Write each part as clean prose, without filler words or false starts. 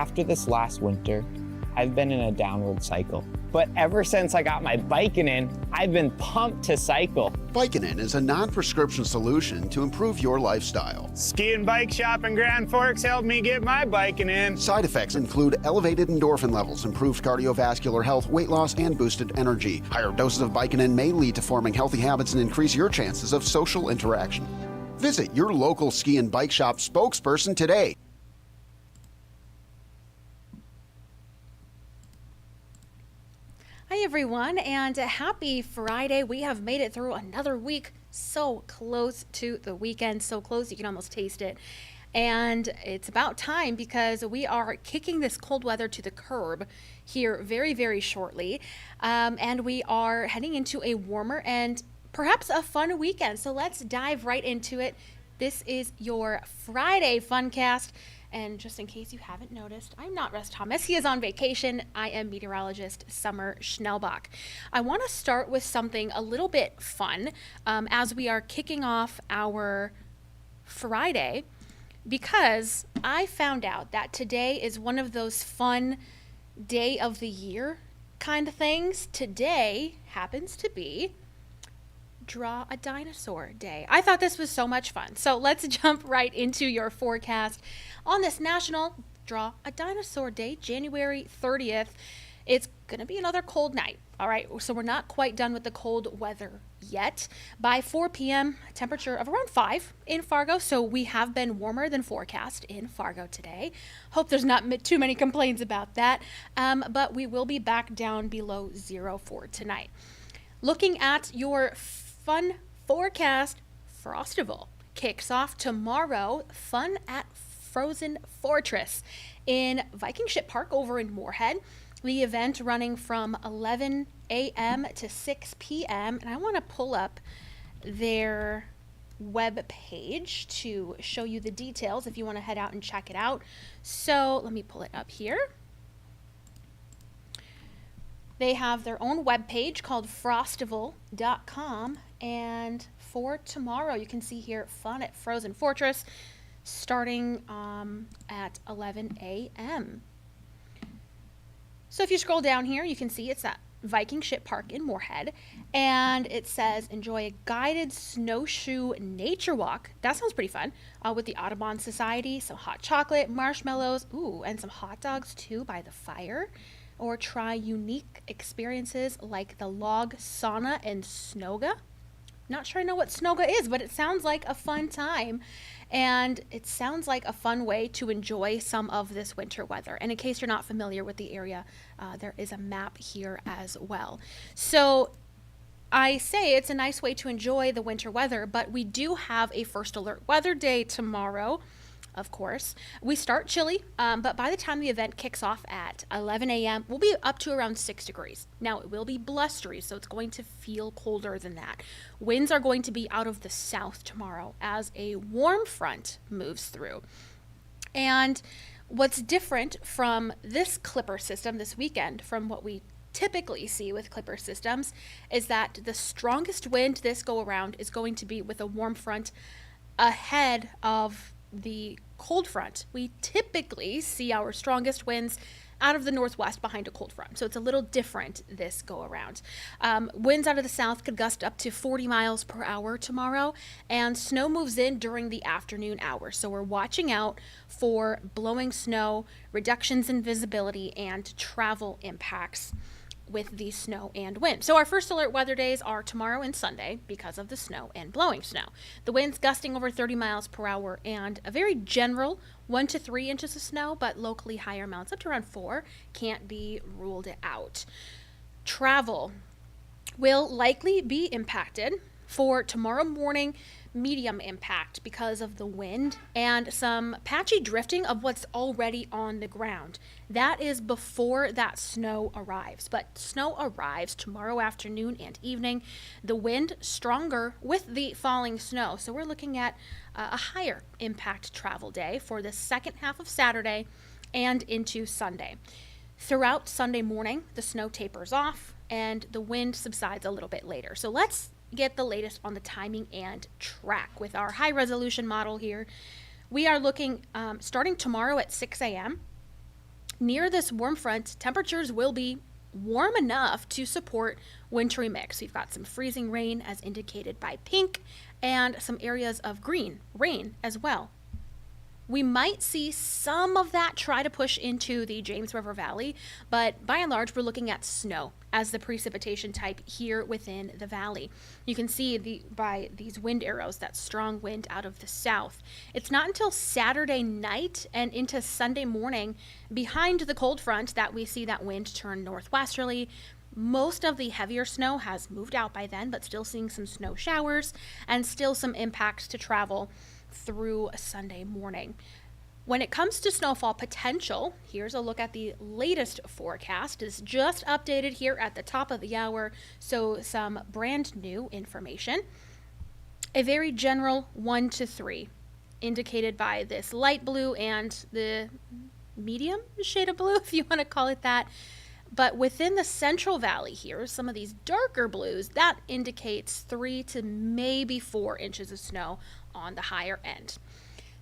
After this last winter, I've been in a downward cycle. But ever since I got my biking in, I've been pumped to cycle. Vicodin is a non-prescription solution to improve your lifestyle. Ski and bike shop in Grand Forks helped me get my biking in. Side effects include elevated endorphin levels, improved cardiovascular health, weight loss, and boosted energy. Higher doses of Vicodin may lead to forming healthy habits and increase your chances of social interaction. Visit your local ski and bike shop spokesperson today. Hi everyone, and happy Friday. We have made it through another week, so close to the weekend, so close you can almost taste it. And it's about time because we are kicking this cold weather to the curb here very, very shortly. And we are heading into a warmer and perhaps a fun weekend. So let's dive right into it. This is your Friday Funcast. And just in case you haven't noticed, I'm not Russ Thomas. He is on vacation. I am Meteorologist Summer Schnellbach. I want to start with something a little bit fun as we are kicking off our Friday, because I found out that today is one of those fun day of the year kind of things. Today happens to be Draw a Dinosaur Day. I thought this was so much fun. So let's jump right into your forecast on this National Draw a Dinosaur Day, January 30th. It's going to be another cold night. All right, so we're not quite done with the cold weather yet. By 4 p.m., temperature of around 5 in Fargo. So we have been warmer than forecast in Fargo today. Hope there's not too many complaints about that. But we will be back down below 0 for tonight. Looking at your fun forecast, Frostival kicks off tomorrow. Fun at Frozen Fortress in Viking Ship Park over in Moorhead. The event running from 11 a.m. to 6 p.m. And I want to pull up their web page to show you the details if you want to head out and check it out. So let me pull it up here. They have their own webpage called frostival.com, and for tomorrow, you can see here, Fun at Frozen Fortress, starting at 11 a.m. So if you scroll down here, you can see it's at Viking Ship Park in Moorhead, and it says, enjoy a guided snowshoe nature walk. That sounds pretty fun, with the Audubon Society, some hot chocolate, marshmallows, ooh, and some hot dogs too by the fire. Or try unique experiences like the log sauna and snoga. Not sure I know what snoga is, but it sounds like a fun time. And it sounds like a fun way to enjoy some of this winter weather. And in case you're not familiar with the area, there is a map here as well. So I say it's a nice way to enjoy the winter weather, but we do have a first alert weather day tomorrow. Of course, we start chilly, but by the time the event kicks off at 11 a.m., we'll be up to around 6 degrees. Now, it will be blustery, so it's going to feel colder than that. Winds are going to be out of the south tomorrow as a warm front moves through. And what's different from this Clipper system this weekend from what we typically see with Clipper systems is that the strongest wind this go around is going to be with a warm front ahead of the cold front. We typically see our strongest winds out of the northwest behind a cold front. So it's a little different this go around. Winds out of the south could gust up to 40 miles per hour tomorrow, and snow moves in during the afternoon hours. So we're watching out for blowing snow, reductions in visibility, and travel impacts with the snow and wind. So our first alert weather days are tomorrow and Sunday because of the snow and blowing snow. The winds gusting over 30 miles per hour and a very general 1 to 3 inches of snow, but locally higher amounts up to around 4 can't be ruled out. Travel will likely be impacted for tomorrow morning. Medium impact because of the wind and some patchy drifting of what's already on the ground. That is before that snow arrives, but snow arrives tomorrow afternoon and evening. The wind stronger with the falling snow, so we're looking at a higher impact travel day for the second half of Saturday and into Sunday. Throughout Sunday morning, the snow tapers off and the wind subsides a little bit later. So let's get the latest on the timing and track with our high resolution model here. We are looking starting tomorrow at 6 a.m. near this warm front, temperatures will be warm enough to support wintry mix. We've got some freezing rain as indicated by pink and some areas of green rain as well. We might see some of that try to push into the James River Valley, but by and large, we're looking at snow as the precipitation type here within the valley. You can see by these wind arrows, that strong wind out of the south. It's not until Saturday night and into Sunday morning behind the cold front that we see that wind turn northwesterly. Most of the heavier snow has moved out by then, but still seeing some snow showers and still some impacts to travel through Sunday morning. When it comes to snowfall potential, here's a look at the latest forecast. It's just updated here at the top of the hour, so some brand new information. A very general 1 to 3, indicated by this light blue and the medium shade of blue, if you want to call it that. But within the Central Valley here, some of these darker blues, that indicates 3 to maybe 4 inches of snow on the higher end.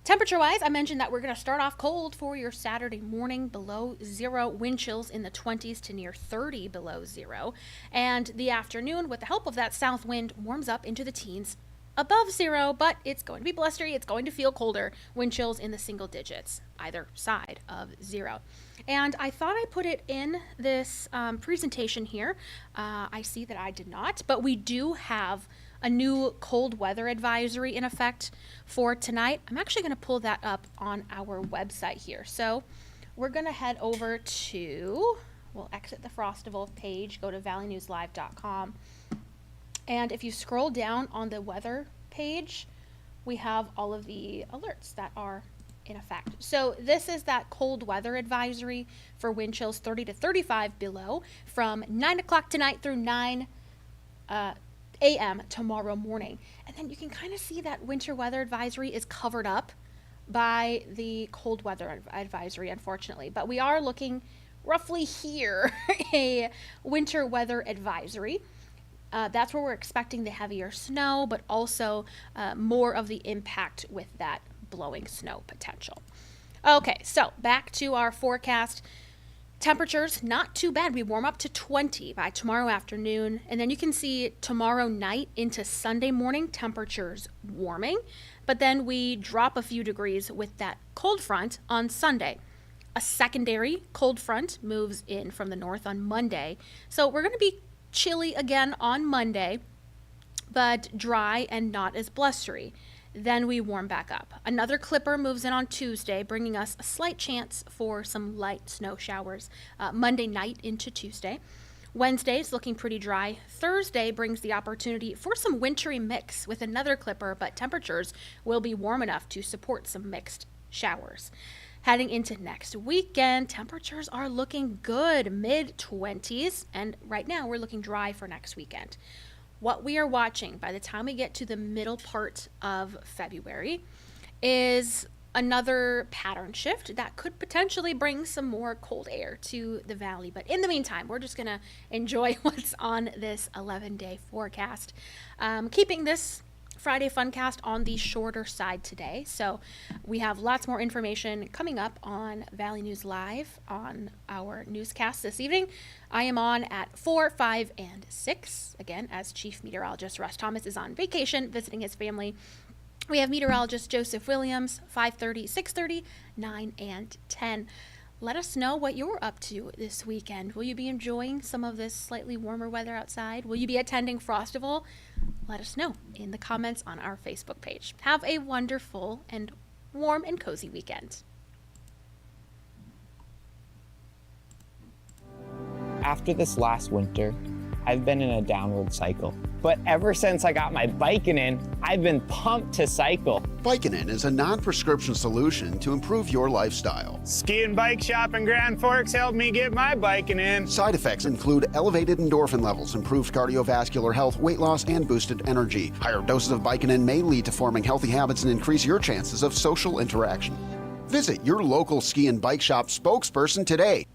Temperature-wise, I mentioned that we're going to start off cold for your Saturday morning, below 0, wind chills in the 20s to near 30 below 0. And the afternoon, with the help of that south wind, warms up into the teens above 0, but it's going to be blustery, it's going to feel colder, wind chills in the single digits, either side of 0. And I thought I put it in this presentation here. I see that I did not, but we do have a new cold weather advisory in effect for tonight. I'm actually going to pull that up on our website here. So we're going to head over to, we'll exit the Frostival page, go to valleynewslive.com. And if you scroll down on the weather page, we have all of the alerts that are in effect. So this is that cold weather advisory for wind chills 30 to 35 below from 9 o'clock tonight through 9 a.m. tomorrow morning. And then you can kind of see that winter weather advisory is covered up by the cold weather advisory, unfortunately. But we are looking roughly here, a winter weather advisory. That's where we're expecting the heavier snow, but also more of the impact with that blowing snow potential. Okay, so back to our forecast. Temperatures, not too bad. We warm up to 20 by tomorrow afternoon, and then you can see tomorrow night into Sunday morning, temperatures warming, but then we drop a few degrees with that cold front on Sunday. A secondary cold front moves in from the north on Monday, so we're going to be chilly again on Monday, but dry and not as blustery. Then we warm back up. Another clipper moves in on Tuesday, bringing us a slight chance for some light snow showers Monday night into Tuesday. Wednesday is looking pretty dry. Thursday brings the opportunity for some wintry mix with another clipper, but temperatures will be warm enough to support some mixed showers. Heading into next weekend, temperatures are looking good, mid-20s, and right now we're looking dry for next weekend. What we are watching by the time we get to the middle part of February is another pattern shift that could potentially bring some more cold air to the valley. But in the meantime, we're just going to enjoy what's on this 11-day forecast. Keeping this Friday Funcast on the shorter side today. So we have lots more information coming up on Valley News Live on our newscast this evening. I am on at 4, 5, and 6. Again, as Chief Meteorologist Russ Thomas is on vacation visiting his family. We have meteorologist Joseph Williams, 5:30, 6:30, 9, and 10. Let us know what you're up to this weekend. Will you be enjoying some of this slightly warmer weather outside? Will you be attending Frostival? Let us know in the comments on our Facebook page. Have a wonderful and warm and cozy weekend. After this last winter, I've been in a downward cycle. But ever since I got my biking in, I've been pumped to cycle. Vicodin is a non-prescription solution to improve your lifestyle. Ski and bike shop in Grand Forks helped me get my biking in. Side effects include elevated endorphin levels, improved cardiovascular health, weight loss, and boosted energy. Higher doses of Vicodin may lead to forming healthy habits and increase your chances of social interaction. Visit your local ski and bike shop spokesperson today.